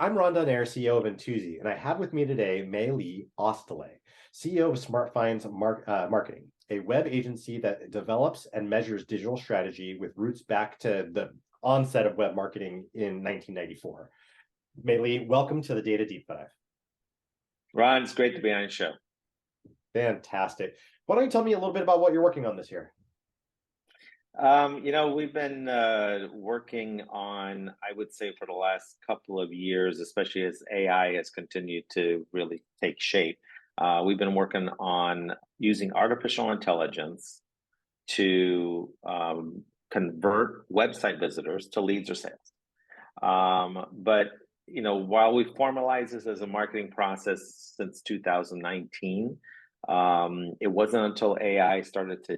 I'm Donaire, CEO of Intuizi, and I have with me today Melih Oztalay, CEO of SmartFinds Marketing, a web agency that develops and measures digital strategy with roots back to the onset of web marketing in 1994. Melih, welcome to the Data Deep Dive. Ron, it's great to be on your show. Fantastic. Why don't you tell me a little bit about what you're working on this year? We've been working on, I would say, for the last couple of years, especially as AI has continued to really take shape. We've been working on using artificial intelligence to convert website visitors to leads or sales. But while we formalized this as a marketing process since 2019, it wasn't until AI started to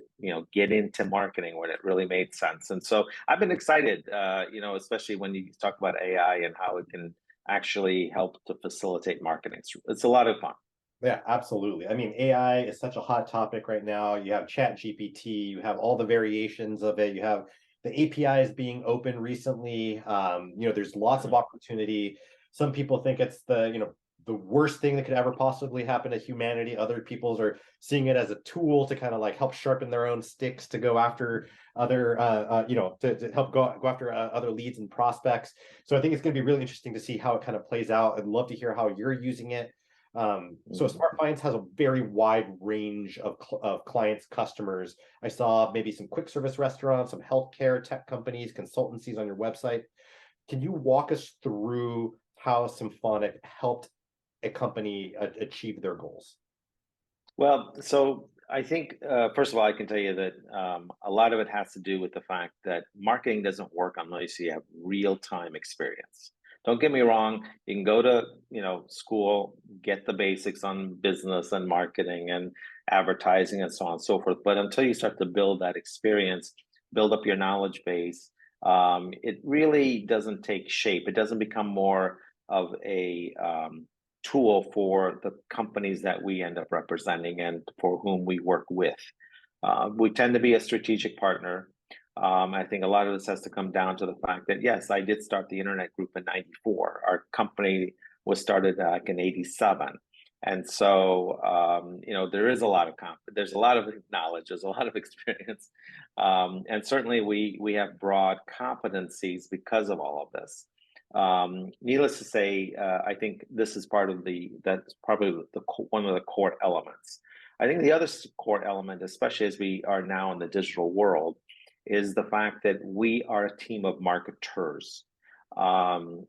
get into marketing when it really made sense. And so I've been excited, especially when you talk about AI and how it can actually help to facilitate marketing. It's a lot of fun. Yeah, absolutely. I mean, AI is such a hot topic right now. You have Chat GPT, you have all the variations of it, you have the APIs being open recently. There's lots of opportunity. Some people think it's the worst thing that could ever possibly happen to humanity. Other people are seeing it as a tool to kind of like help sharpen their own sticks to go after other, to help go after other leads and prospects. So I think it's going to be really interesting to see how it kind of plays out. I'd love to hear how you're using it. So SmartFinds has a very wide range of clients, customers. I saw maybe some quick service restaurants, some healthcare, tech companies, consultancies on your website. Can you walk us through how Symphonic helped a company achieve their goals? Well, so I think, first of all, I can tell you that a lot of it has to do with the fact that marketing doesn't work unless you have real-time experience. Don't get me wrong, you can go to school, get the basics on business and marketing and advertising and so on and so forth. But until you start to build that experience, build up your knowledge base, it really doesn't take shape. It doesn't become more of a tool for the companies that we end up representing and for whom we work with. We tend to be a strategic partner. I think a lot of this has to come down to the fact that, yes, I did start the Internet Group in '94. Our company was started back in '87. And so, there is a lot of there's a lot of knowledge, there's a lot of experience. And certainly we have broad competencies because of all of this. Needless to say, I think this is that's probably one of the core elements. I think the other core element, especially as we are now in the digital world, is the fact that we are a team of marketers.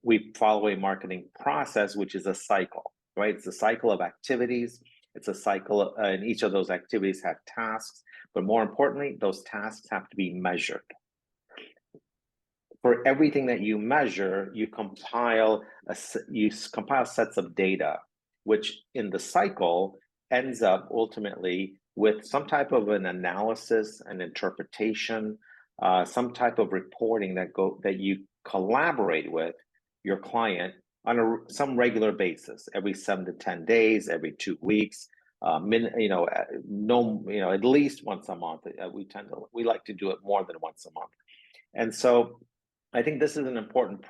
We follow a marketing process, which is a cycle, right? It's a cycle of activities. It's a cycle, and each of those activities have tasks, but more importantly, those tasks have to be measured. For everything that you measure, you compile sets of data, which in the cycle ends up ultimately with some type of an analysis and interpretation, some type of reporting that you collaborate with your client on some regular basis, every 7 to 10 days, every 2 weeks, at least once a month. We like to do it more than once a month, and so I think this is an important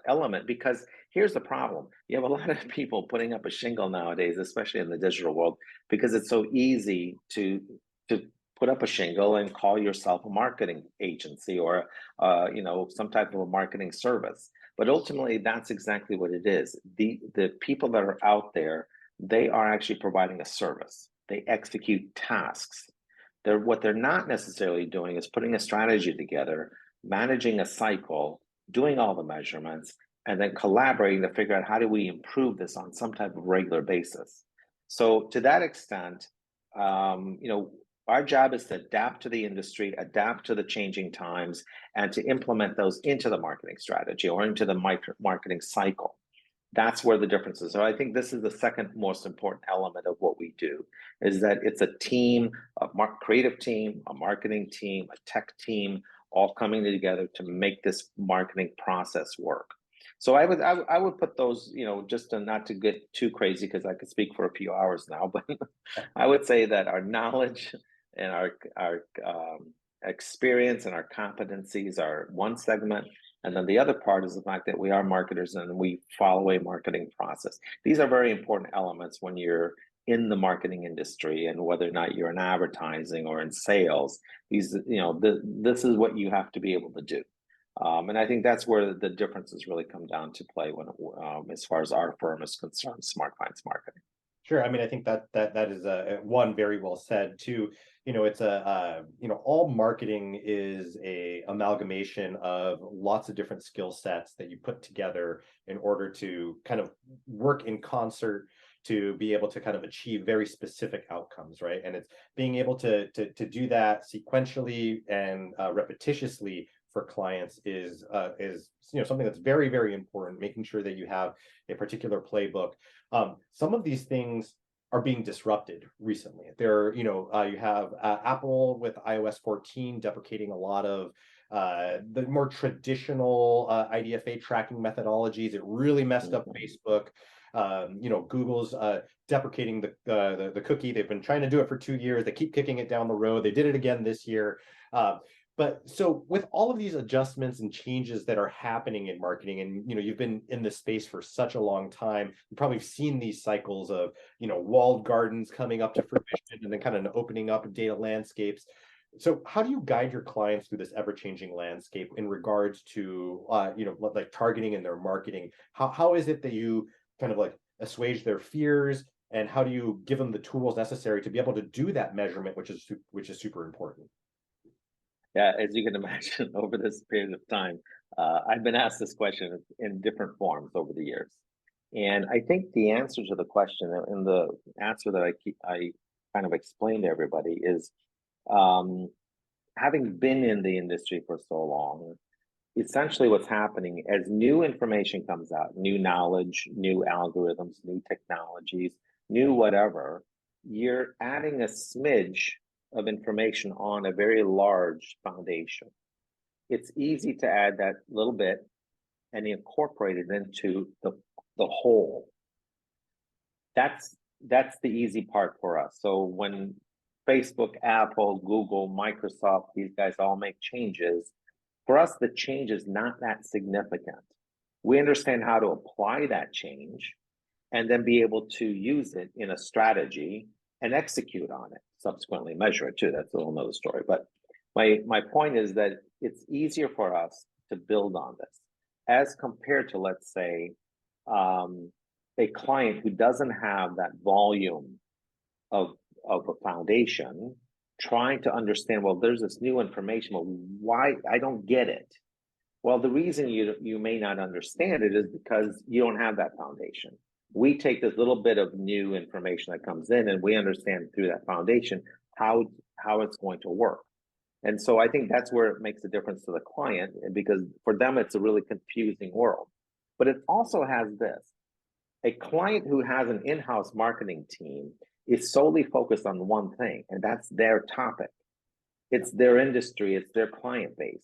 element, because here's the problem. You have a lot of people putting up a shingle nowadays, especially in the digital world, because it's so easy to put up a shingle and call yourself a marketing agency or some type of a marketing service. But ultimately, that's exactly what it is. The people that are out there, they are actually providing a service. They execute tasks. What they're not necessarily doing is putting a strategy together, managing a cycle, doing all the measurements, and then collaborating to figure out how do we improve this on some type of regular basis. So to that extent, our job is to adapt to the industry, adapt to the changing times, and to implement those into the marketing strategy or into the marketing cycle. That's where the difference is. So I think this is the second most important element of what we do, is that it's a team, a creative team, a marketing team, a tech team, all coming together to make this marketing process work. So I would put those, just not to get too crazy, because I could speak for a few hours now, but I would say that our knowledge and our experience and our competencies are one segment, And then the other part is the fact that we are marketers and we follow a marketing process. These are very important elements when you're in the marketing industry, and whether or not you're in advertising or in sales, these, this is what you have to be able to do. And I think that's where the differences really come down to play when, as far as our firm is concerned, SmartFinds Marketing. Sure. I mean, I think that is one very well said. Two, it's all marketing is a amalgamation of lots of different skill sets that you put together in order to kind of work in concert to be able to kind of achieve very specific outcomes, right? And it's being able to do that sequentially and repetitiously for clients is something that's very, very important, making sure that you have a particular playbook. Some of these things are being disrupted recently. You have Apple with iOS 14 deprecating a lot of the more traditional IDFA tracking methodologies. It really messed up Facebook. Google's deprecating the cookie. They've been trying to do it for 2 years. They keep kicking it down the road. They did it again this year. But so with all of these adjustments and changes that are happening in marketing, and you've been in this space for such a long time, you've probably seen these cycles of walled gardens coming up to fruition and then kind of opening up data landscapes. So how do you guide your clients through this ever-changing landscape in regards to like targeting and their marketing? How is it that you kind of like assuage their fears, and how do you give them the tools necessary to be able to do that measurement, which is super important? Yeah, as you can imagine, over this period of time, I've been asked this question in different forms over the years. And I think the answer to the question, and the answer that I kind of explained to everybody, is having been in the industry for so long, essentially what's happening as new information comes out, new knowledge, new algorithms, new technologies, new whatever, you're adding a smidge of information on a very large foundation. It's easy to add that little bit and incorporate it into the whole. That's the easy part for us. So when Facebook, Apple, Google, Microsoft, these guys all make changes, for us, the change is not that significant. We understand how to apply that change and then be able to use it in a strategy and execute on it, subsequently measure it too. That's a whole nother story. But my point is that it's easier for us to build on this as compared to, let's say, a client who doesn't have that volume of a foundation, trying to understand, well, there's this new information, but why I don't get it. Well, the reason you may not understand it is because you don't have that foundation. We take this little bit of new information that comes in, and we understand through that foundation how it's going to work. And so I think that's where it makes a difference to the client, because for them, it's a really confusing world. But it also has this. A client who has an in-house marketing team is solely focused on one thing, and that's their topic. It's their industry, it's their client base.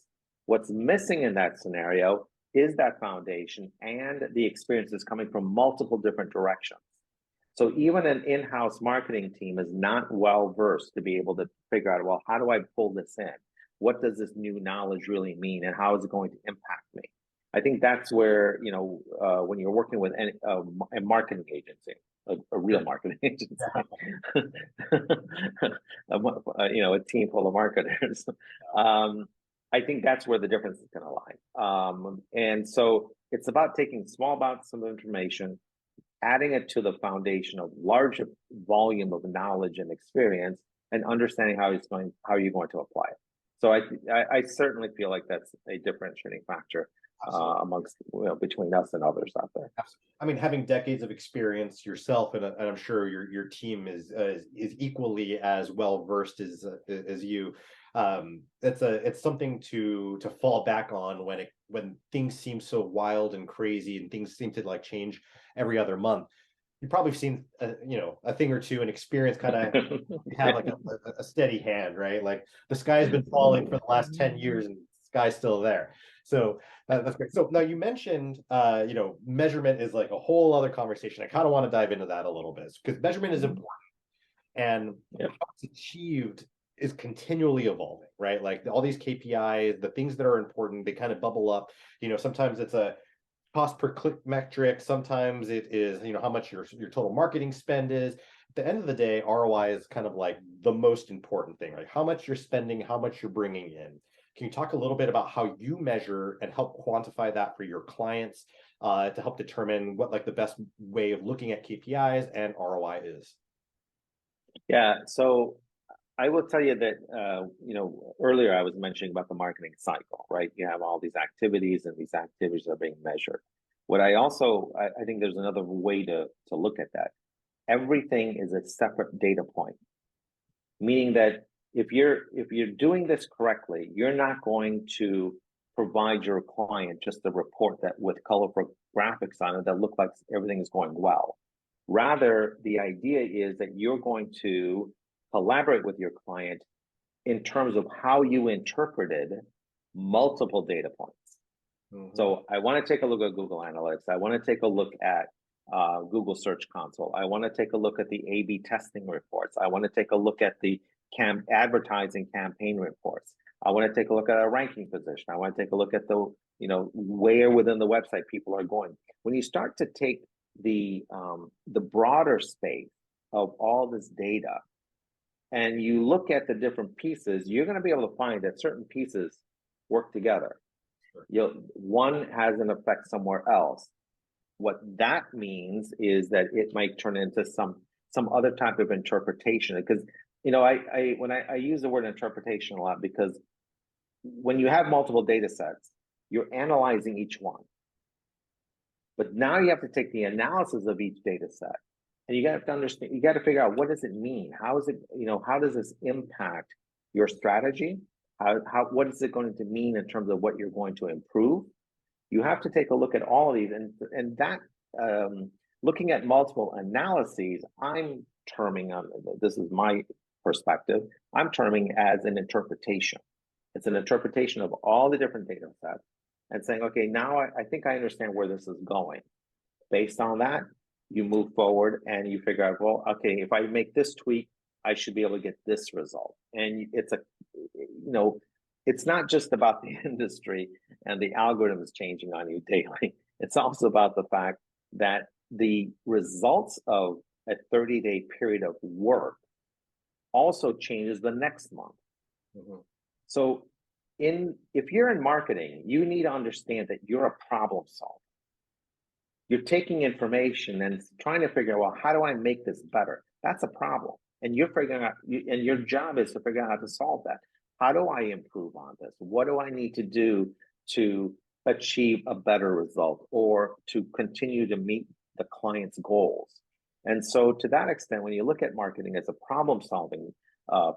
What's missing in that scenario is that foundation and the experiences coming from multiple different directions. So even an in-house marketing team is not well versed to be able to figure out, well, how do I pull this in? What does this new knowledge really mean, and how is it going to impact me? I think that's where, when you're working with a marketing agency, a real marketing agency, a team full of marketers, I think that's where the difference is going to lie. And so it's about taking small amounts of information, adding it to the foundation of large volume of knowledge and experience, and understanding how you're going to apply it. So I certainly feel like that's a differentiating factor amongst between us and others out there. I mean, having decades of experience yourself, and I'm sure your team is equally as well versed as you. It's something to fall back on when things seem so wild and crazy, and things seem to like change every other month. You've probably seen a thing or two, and experience kind of have like a steady hand, right? Like the sky has been falling for the last 10 years and the sky's still there. So that's great. So now you mentioned measurement is like a whole other conversation. I kind of want to dive into that a little bit, because measurement is important, and how it's achieved is continually evolving, right? Like all these KPIs, the things that are important, they kind of bubble up. Sometimes it's a cost per click metric. Sometimes it is, how much your total marketing spend is. At the end of the day, ROI is kind of like the most important thing, right? How much you're spending, how much you're bringing in. Can you talk a little bit about how you measure and help quantify that for your clients to help determine what like the best way of looking at KPIs and ROI is? Yeah, so I will tell you that, earlier I was mentioning about the marketing cycle, right? You have all these activities and these activities are being measured. What I think there's another way to look at that. Everything is a separate data point, meaning that if you're doing this correctly, you're not going to provide your client just a report that with colorful graphics on it that look like everything is going well. Rather, the idea is that you're going to collaborate with your client in terms of how you interpreted multiple data points. Mm-hmm. So I want to take a look at Google Analytics. I want to take a look at Google Search Console. I want to take a look at the A/B testing reports. I want to take a look at the advertising campaign reports. I want to take a look at our ranking position. I want to take a look at the, where within the website people are going. When you start to take the broader space of all this data and you look at the different pieces, you're going to be able to find that certain pieces work together. Sure. One has an effect somewhere else. What that means is that it might turn into some other type of interpretation. Because when I use the word interpretation a lot, because when you have multiple data sets, you're analyzing each one. But now you have to take the analysis of each data set, and you got to understand. You got to figure out, what does it mean? How is it? How does this impact your strategy? What is it going to mean in terms of what you're going to improve? You have to take a look at all of these, and that looking at multiple analyses, I'm terming on this is my perspective. I'm terming as an interpretation. It's an interpretation of all the different data sets and saying, okay, now I think I understand where this is going. Based on that, you move forward and you figure out, well, okay, if I make this tweak, I should be able to get this result. And it's not just about the industry and the algorithms changing on you daily. It's also about the fact that the results of a 30-day period of work also changes the next month. Mm-hmm. So if you're in marketing, you need to understand that you're a problem solver. You're taking information and trying to figure out, well, how do I make this better? That's a problem. And you're figuring out, and your job is to figure out how to solve that. How do I improve on this? What do I need to do to achieve a better result or to continue to meet the client's goals? And so to that extent, when you look at marketing as a problem-solving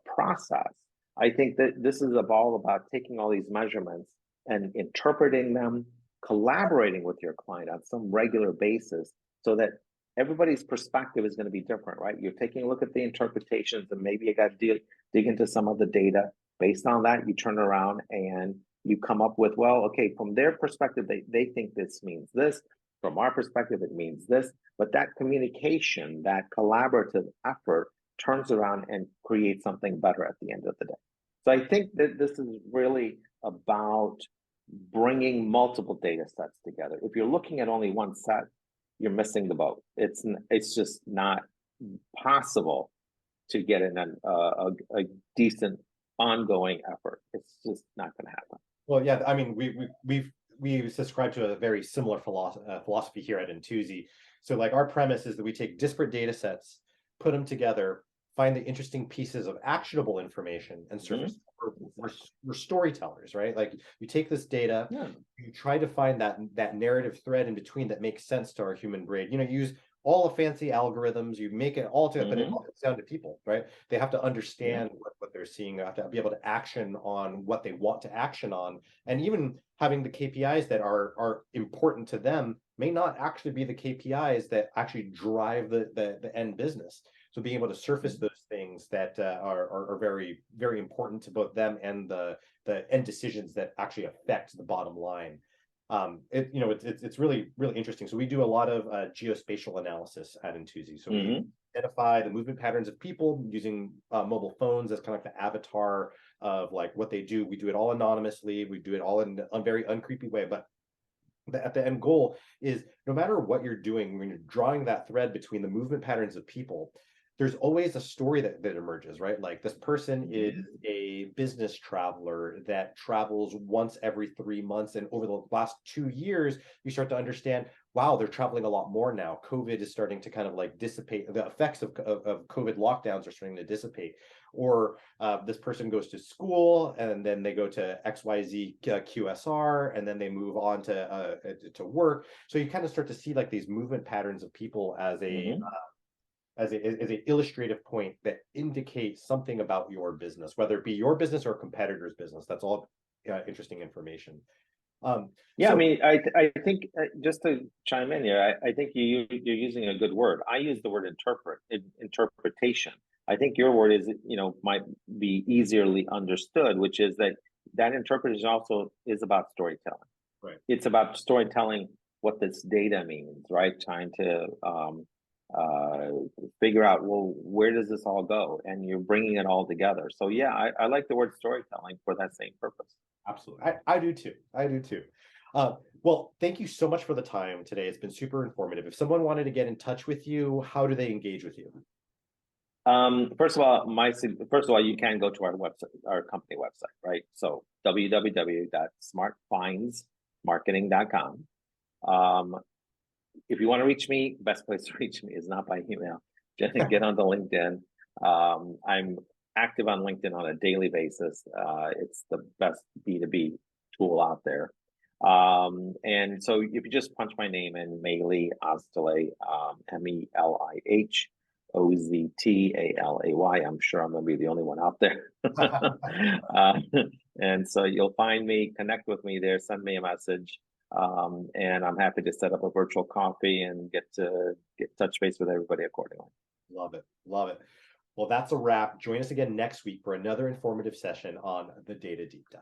process, I think that this is all about taking all these measurements and interpreting them, collaborating with your client on some regular basis so that everybody's perspective is going to be different, right? You're taking a look at the interpretations and maybe you got to dig into some of the data. Based on that, you turn around and you come up with, well, okay, from their perspective, they think this means this. From our perspective, it means this. But that communication, that collaborative effort turns around and creates something better at the end of the day. So I think that this is really about bringing multiple data sets together. If you're looking at only one set, you're missing the boat. It's just not possible to get in a decent ongoing effort. It's just not going to happen. Well, yeah, I mean, we subscribe to a very similar philosophy here at Intuizi. So like our premise is that we take disparate data sets, put them together, find the interesting pieces of actionable information and surface. Mm-hmm. We're storytellers, right? Like you take this data, you try to find that narrative thread in between that makes sense to our human brain. You use all the fancy algorithms, you make it all together, but it all comes down to people, right? They have to understand what they're seeing. They have to be able to action on what they want to action on. And even having the KPIs that are important to them may not actually be the KPIs that actually drive the end business. So being able to surface those things that are very, very important to both them and the end decisions that actually affect the bottom line. It's really, really interesting. So we do a lot of geospatial analysis at Intuizi. So we Hmm. identify the movement patterns of people using mobile phones as kind of like the avatar of like what they do. We do it all anonymously. We do it all in a very uncreepy way. But at the end goal is no matter what you're doing, when you're drawing that thread between the movement patterns of people, there's always a story that emerges, right? Like this person is a business traveler that travels once every 3 months. And over the last 2 years, you start to understand, wow, they're traveling a lot more now. COVID is starting to kind of like dissipate. The effects of COVID lockdowns are starting to dissipate. Or this person goes to school and then they go to XYZ QSR and then they move on to work. So you kind of start to see like these movement patterns of people as a Hmm. illustrative point that indicates something about your business, whether it be your business or a competitor's business. That's all interesting information. Yeah, I So mean, I think just to chime in here, I think you're using a good word. I use the word interpretation. I think your word is, might be easily understood, which is that interpretation also is about storytelling. right. It's about storytelling what this data means, right? Trying to uh, figure out, well, where does this all go? And you're bringing it all together. So yeah, I like the word storytelling for that same purpose. Absolutely. I do too. I do too. Well, thank you so much for the time today. It's been super informative. If someone wanted to get in touch with you, how do they engage with you? First of all, you can go to our website, our company website, right? So www.smartfindsmarketing.com. If you want to reach me, best place to reach me is not by email. Just get onto LinkedIn. I'm active on LinkedIn on a daily basis. It's the best B2B tool out there. And so if you just punch my name in, Melih Oztalay, Melihoztalay, I'm sure I'm going to be the only one out there. uh, and so you'll find me, connect with me there, send me a message. And I'm happy to set up a virtual coffee and get touch base with everybody accordingly. Love it. Love it. Well, that's a wrap. Join us again next week for another informative session on the Data Deep Dive.